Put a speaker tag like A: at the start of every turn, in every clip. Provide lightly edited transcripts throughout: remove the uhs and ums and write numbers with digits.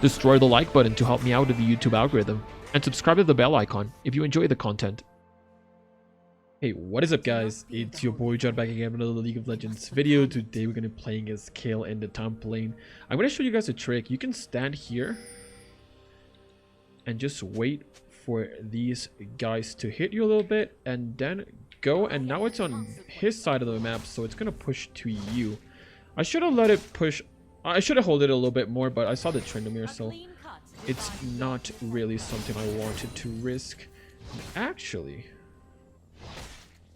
A: Destroy the like button to help me out with the YouTube algorithm, and subscribe to the bell icon if you enjoy the content. Hey, what is up guys? It's your boy UJard back again with another League of Legends video. Today we're going to be playing as Kayle in the top lane. I'm going to show you guys a trick. You can stand here and just wait for these guys to hit you a little bit and then go, and now it's on his side of the map, so it's going to push to you. I should have let it push. I should have held it a little bit more, but I saw the Tryndamere, so it's not really something I wanted to risk. Actually,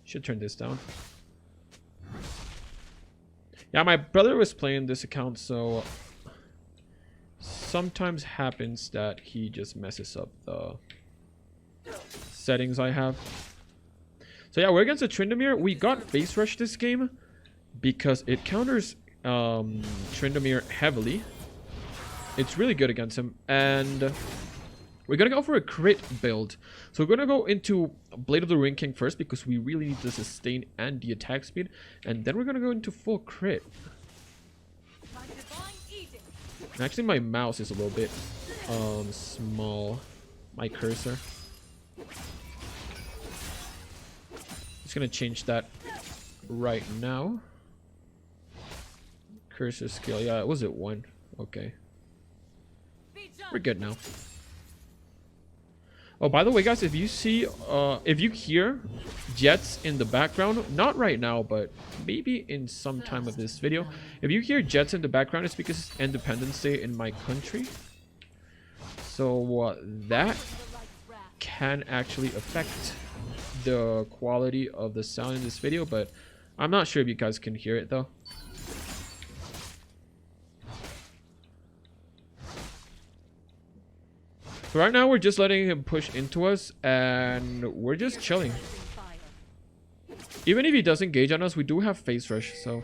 A: should turn this down. Yeah, my brother was playing this account, so sometimes happens that he just messes up the settings I have. So yeah, we're against a Tryndamere. We got face rush this game because it counters Tryndamere heavily. It's really good against him, and we're gonna go for a crit build. So we're gonna go into Blade of the Ring King first because we really need the sustain and the attack speed, and then we're gonna go into full crit. Actually, my mouse is a little bit small. My cursor. Just gonna change that right now. Cursor skill, yeah, was it 1? Okay, we're good now. Oh, by the way guys, if you see if you hear jets in the background, not right now but maybe in some time of this video, if you hear jets in the background, it's because it's Independence Day in my country, so that can actually affect the quality of the sound in this video, but I'm not sure if you guys can hear it though. So right now we're just letting him push into us and we're just chilling. Even if he doesn't engage on us, we do have face rush, so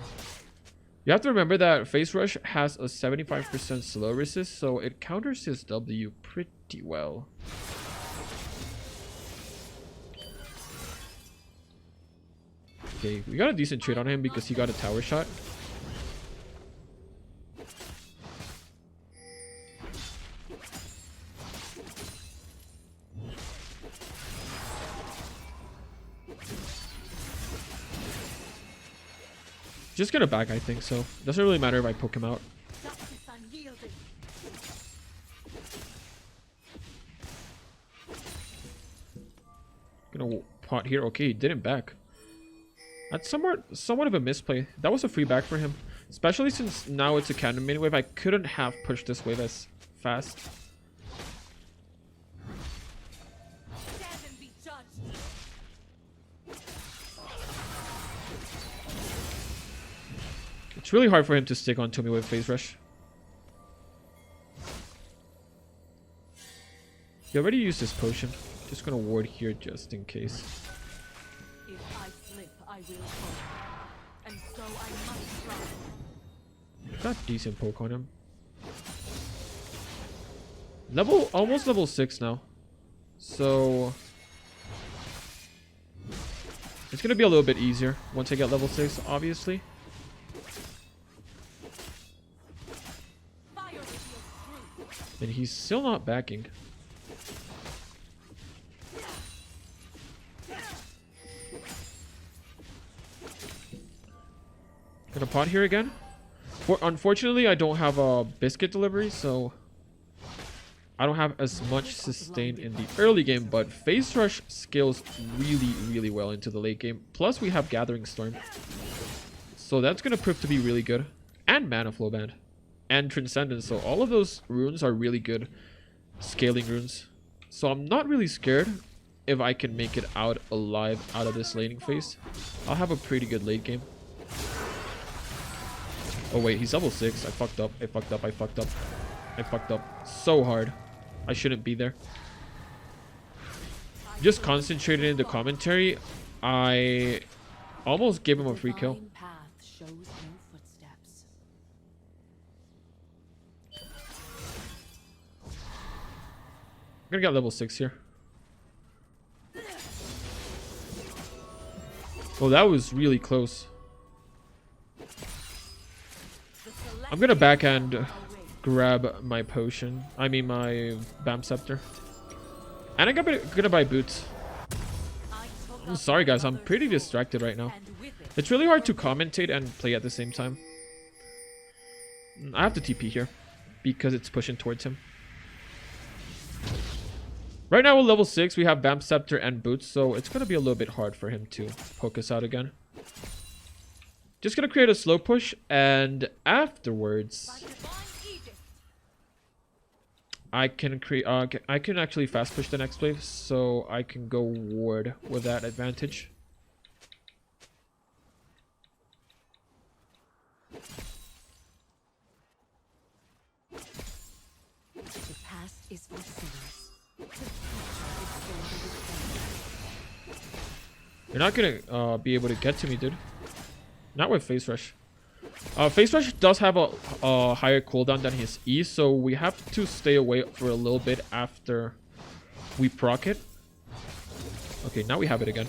A: you have to remember that face rush has a 75% slow resist, so it counters his W pretty well. Okay, we got a decent trade on him because he got a tower shot. Just gonna back, I think, so doesn't really matter if I poke him out. Gonna pot here. Okay, he didn't back. That's somewhat of a misplay. That was a free back for him, especially since now it's a cannon main wave. I couldn't have pushed this wave as fast. It's really hard for him to stick onto me with phase rush. He already used his potion. Just gonna ward here just in case.
B: If I slip, I will fall. And so I must try.
A: Got decent poke on him. Almost level 6 now. So it's gonna be a little bit easier once I get level 6, obviously. And he's still not backing. Gonna pot here again. Unfortunately, I don't have a biscuit delivery, so I don't have as much sustain in the early game, but face rush scales really well into the late game. Plus we have Gathering Storm, so that's gonna prove to be really good. And Mana Flow Band and Transcendence, so all of those runes are really good scaling runes. So I'm not really scared if I can make it out alive out of this laning phase. I'll have a pretty good late game. Oh wait, he's level 6. I fucked up. I fucked up so hard. I shouldn't be there. Just concentrated in the commentary. I almost gave him a free kill. I'm gonna get level 6 here. Oh, that was really close. I'm gonna backhand grab my potion. I mean my Bam Scepter. And I'm gonna buy boots. I'm sorry guys, I'm pretty distracted right now. It's really hard to commentate and play at the same time. I have to TP here because it's pushing towards him. Right now we're level 6. We have Bam Scepter and boots, so it's gonna be a little bit hard for him to poke us out again. Just gonna create a slow push, and afterwards I can create. I can actually fast push the next wave, so I can go ward with that advantage.
B: The past is for sinners.
A: You're not gonna be able to get to me, dude. Not with Phase Rush. Phase Rush does have a higher cooldown than his E, so we have to stay away for a little bit after we proc it. Okay, now we have it again.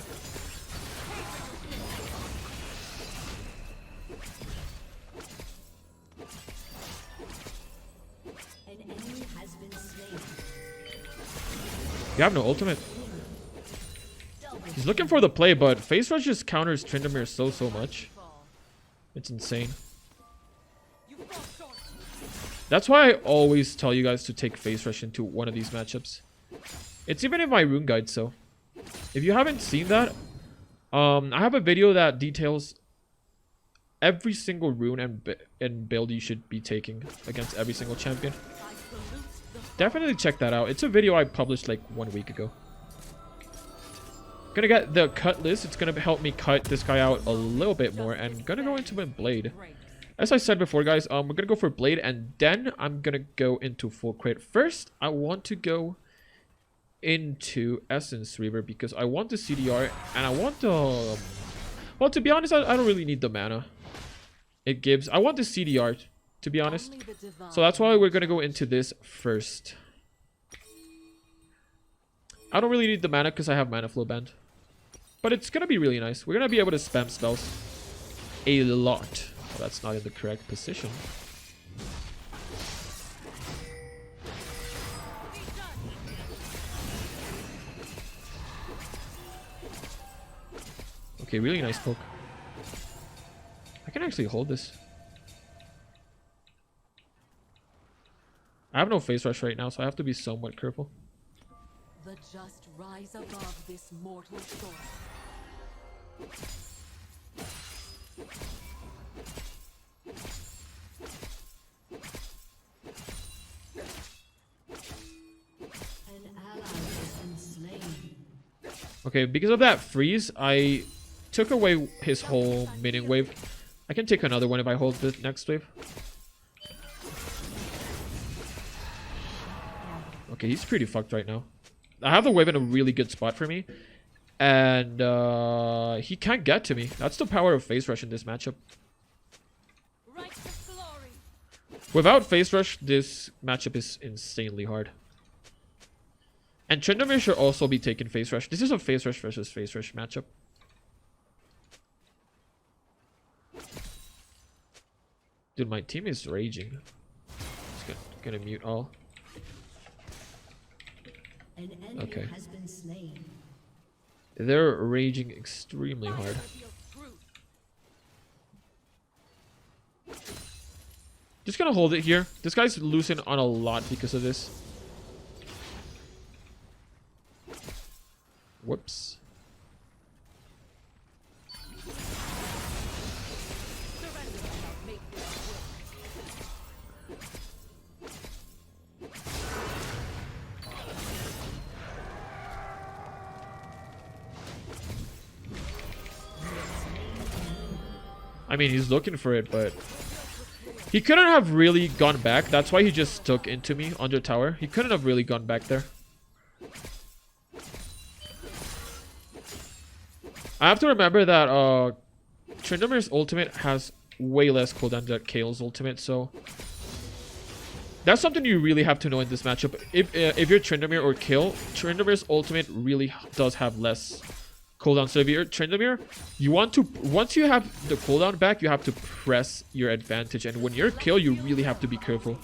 C: An enemy has been slain.
A: You have no ultimate. He's looking for the play, but Phase Rush just counters Tryndamere so much. It's insane. That's why I always tell you guys to take Phase Rush into one of these matchups. It's even in my rune guide, so if you haven't seen that, I have a video that details every single rune and build you should be taking against every single champion. Definitely check that out. It's a video I published like 1 week ago. Gonna get the cut list. It's gonna help me cut this guy out a little bit more, and gonna go into my blade. As I said before, guys, we're gonna go for blade, and then I'm gonna go into full crit. First, I want to go into Essence Reaver because I want the CDR, and I want the... Well, to be honest, I don't really need the mana it gives. I want the CDR, to be honest. So that's why we're gonna go into this first. I don't really need the mana because I have Mana Flow Band. But it's gonna be really nice. We're gonna be able to spam spells a lot. Well, that's not in the correct position. Okay, really nice poke. I can actually hold this. I have no Phase Rush right now, so I have to be somewhat careful.
B: The just rise above this mortal storm.
C: An ally has been slain.
A: Okay, because of that freeze, I took away his whole minion wave. I can take another one if I hold the next wave. Okay, he's pretty fucked right now. I have the wave in a really good spot for me. And he can't get to me. That's the power of Phase Rush in this matchup. Without Phase Rush, this matchup is insanely hard. And Tryndamere should also be taking Phase Rush. This is a Phase Rush versus Phase Rush matchup. Dude, my team is raging. Just gonna mute all.
C: An enemy
A: Okay.
C: has been slain.
A: They're raging extremely hard. Just gonna hold it here. This guy's losing on a lot because of this. Whoops. I mean, he's looking for it, but he couldn't have really gone back. That's why he just took into me under tower. He couldn't have really gone back there. I have to remember that Tryndamere's ultimate has way less cooldown than Kayle's ultimate, so that's something you really have to know in this matchup. If you're Tryndamere or Kayle, Tryndamere's ultimate really does have less cooldown. So if you're Tryndamere, you want to, once you have the cooldown back, you have to press your advantage. And when you're Kayle, you really have to be careful.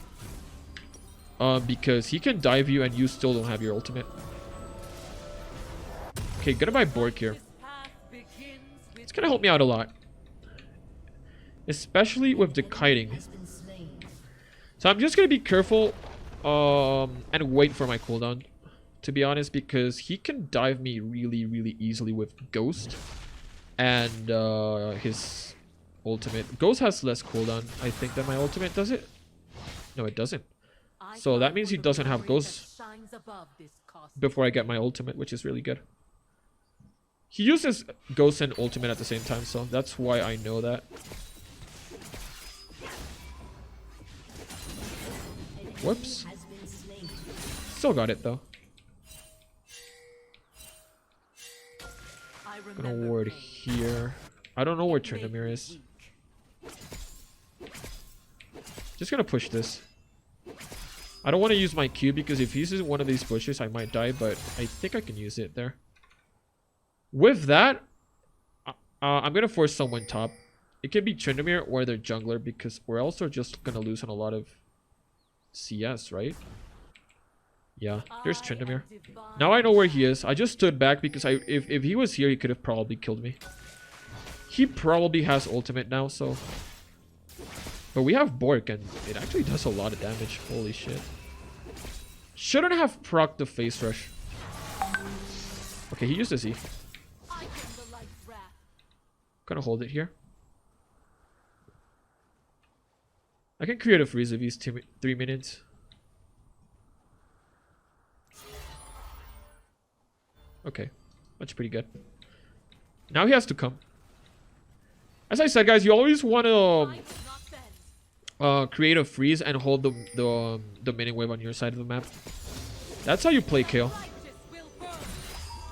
A: Because he can dive you and you still don't have your ultimate. Okay, gonna buy Bork here. It's gonna help me out a lot. Especially with the kiting. So I'm just gonna be careful and wait for my cooldown. To be honest, because he can dive me really, really easily with Ghost. And his ultimate. Ghost has less cooldown, I think, than my ultimate, does it? No, it doesn't. So that means he doesn't have Ghost before I get my ultimate, which is really good. He uses Ghost and ultimate at the same time, so that's why I know that. Whoops. Still got it though. Gonna ward here. I don't know where Tryndamere is. Just gonna push this. I don't want to use my Q because if he uses one of these pushes, I might die, but I think I can use it there. With that, I'm going to force someone top. It can be Tryndamere or their jungler because we're also just going to lose on a lot of CS, right? Yeah, there's Tryndamere. Now I know where he is. I just stood back because if he was here, he could have probably killed me. He probably has ultimate now, so... But we have Bork, and it actually does a lot of damage. Holy shit. Shouldn't have procced the face rush. Okay, he used his E. Gonna hold it here. I can create a freeze if he's 3 minutes. Okay, that's pretty good. Now he has to come. As I said, guys, you always want to... create a freeze and hold the mini wave on your side of the map. That's how you play Kayle.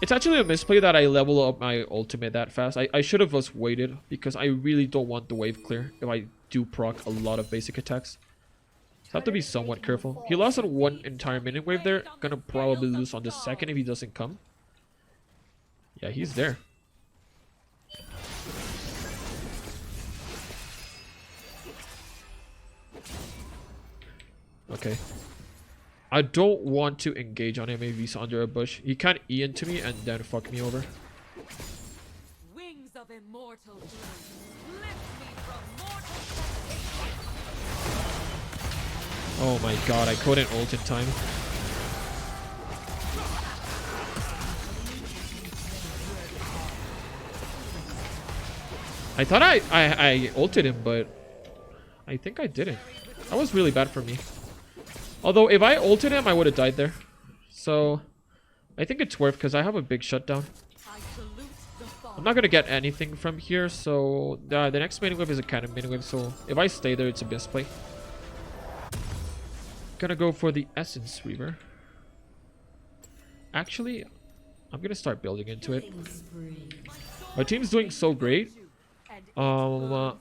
A: It's actually a misplay that I level up my ultimate that fast. I should have just waited because I really don't want the wave clear if I do proc a lot of basic attacks. So I have to be somewhat careful. He lost on one entire mini wave there. Gonna probably lose on the second if he doesn't come. Yeah, he's there. Okay. I don't want to engage on him if he's under a bush. He can't E into me and then fuck me over.
B: Wings of immortal lift me from mortal.
A: Oh my god, I couldn't ult in time. I thought I ulted him, but I think I didn't. That was really bad for me. Although, if I ulted him, I would have died there. So, I think it's worth because I have a big shutdown. I'm not going to get anything from here, so the next mini wave is a cannon mini wave, so if I stay there, it's a misplay. Gonna go for the Essence Reaver. Actually, I'm going to start building into it. My team's doing so great. Yeah,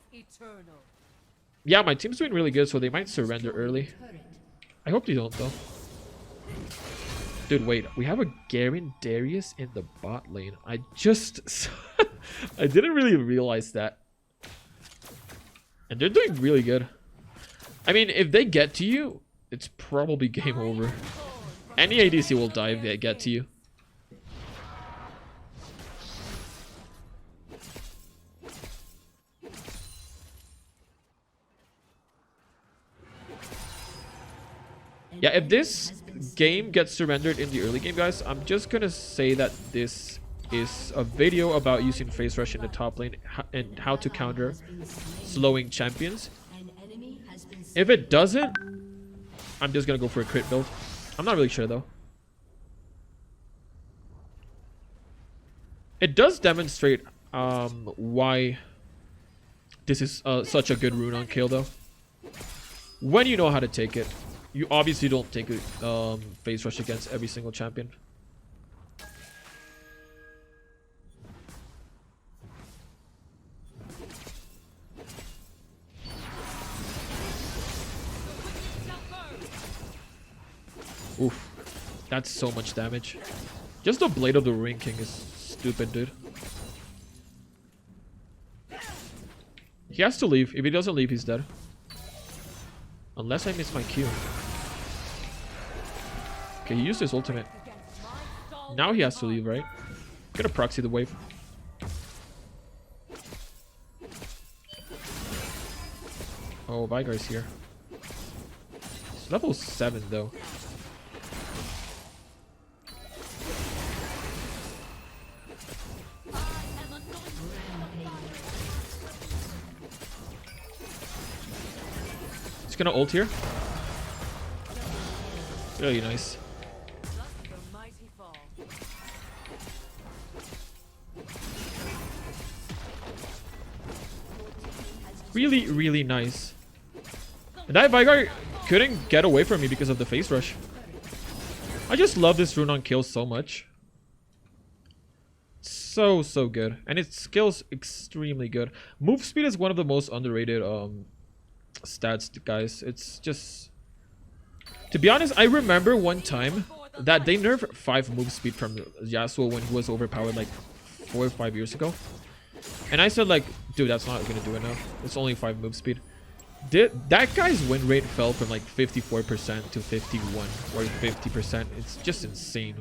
A: my team's doing really good, so they might surrender early. I hope they don't, though. Dude, wait. We have a Garen Darius in the bot lane. I just... I didn't really realize that. And they're doing really good. I mean, if they get to you, it's probably game over. Any ADC will die if they get to you. Yeah, if this game gets surrendered in the early game, guys, I'm just gonna say that this is a video about using phase rush in the top lane and how to counter slowing champions. If it doesn't, I'm just gonna go for a crit build. I'm not really sure though. It does demonstrate why this is such a good rune on Kayle though. When you know how to take it. You obviously don't take a phase rush against every single champion. Oof. That's so much damage. Just the Blade of the Ring King is stupid, dude. He has to leave. If he doesn't leave, he's dead. Unless I miss my Q. Okay, he used his ultimate.
B: Against my soul.
A: Now he has to leave, right? Gonna proxy the wave. Oh, Vigar's here. It's level 7 though. He's gonna ult here. Really nice.
B: Thus the mighty fall.
A: Really, really nice. And that Vigar couldn't get away from me because of the face rush. I just love this rune on Kayle so much. So good. And its skills extremely good. Move speed is one of the most underrated stats, guys. It's just... To be honest, I remember one time that they nerfed 5 move speed from Yasuo when he was overpowered like 4 or 5 years ago. And I said like, dude, that's not gonna do enough. It's only 5 move speed. That guy's win rate fell from like 54% to 51 or 50%. It's just insane.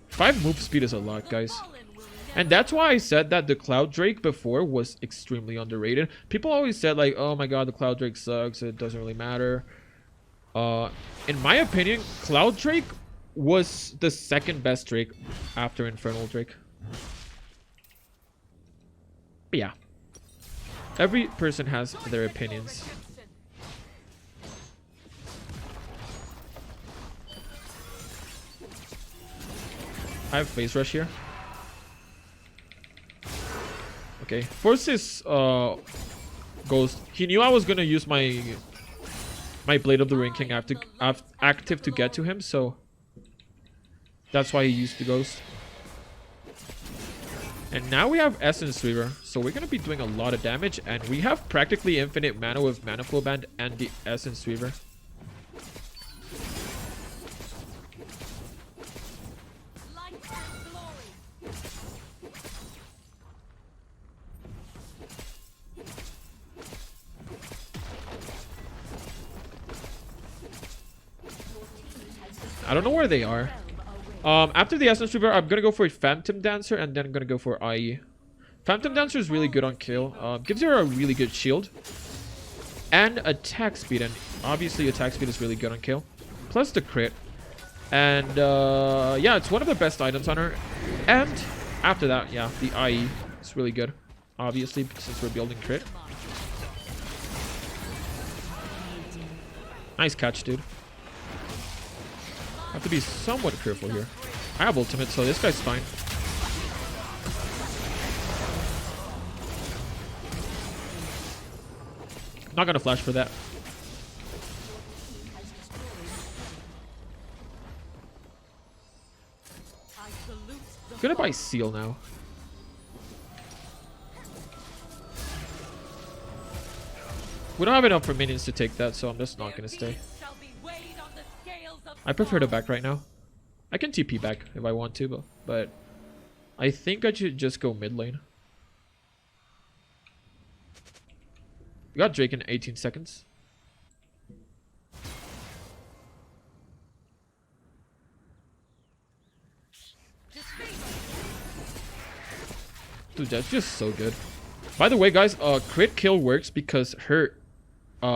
A: 5 move speed is a lot, guys. And that's why I said that the Cloud Drake before was extremely underrated. People always said like, oh my god, the Cloud Drake sucks, it doesn't really matter. In my opinion, Cloud Drake was the second best Drake after Infernal Drake. But yeah. Every person has their opinions. I have face rush here. Okay, force his ghost. He knew I was gonna use my Blade of the Ring King active to get to him, so that's why he used the ghost. And now we have Essence Weaver, so we're gonna be doing a lot of damage, and we have practically infinite mana with Mana Flow Band and the Essence Weaver.
B: Light and glory.
A: I don't know where they are. After the Essence Weaver, I'm gonna go for Phantom Dancer, and then I'm gonna go for IE. Phantom Dancer is really good on Kayle. Gives her a really good shield and attack speed, and obviously attack speed is really good on Kayle. Plus the crit, and yeah, it's one of the best items on her. And after that, yeah, the IE is really good, obviously since we're building crit. Nice catch, dude. I have to be somewhat careful here. I have ultimate, so this guy's fine. Not gonna flash for that.
B: I salute the
A: Gonna buy Seal now. We don't have enough for minions to take that, so I'm just not gonna stay.
B: shall be weighed on the scales of
A: I prefer to back right now. I can TP back if I want to, but I think I should just go mid lane. We got Drake in 18 seconds. Dude, that's just so good. By the way, guys, crit kill works because her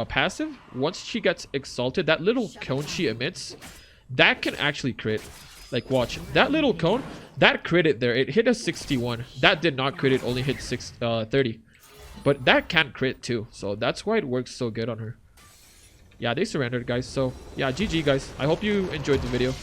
A: passive, once she gets exalted, that little cone she emits, that can actually crit. Like, watch. That little cone, that critted there. It hit a 61. That did not crit, it only hit 30. But that can crit too. So that's why it works so good on her. Yeah, they surrendered, guys. So, yeah, GG, guys. I hope you enjoyed the video.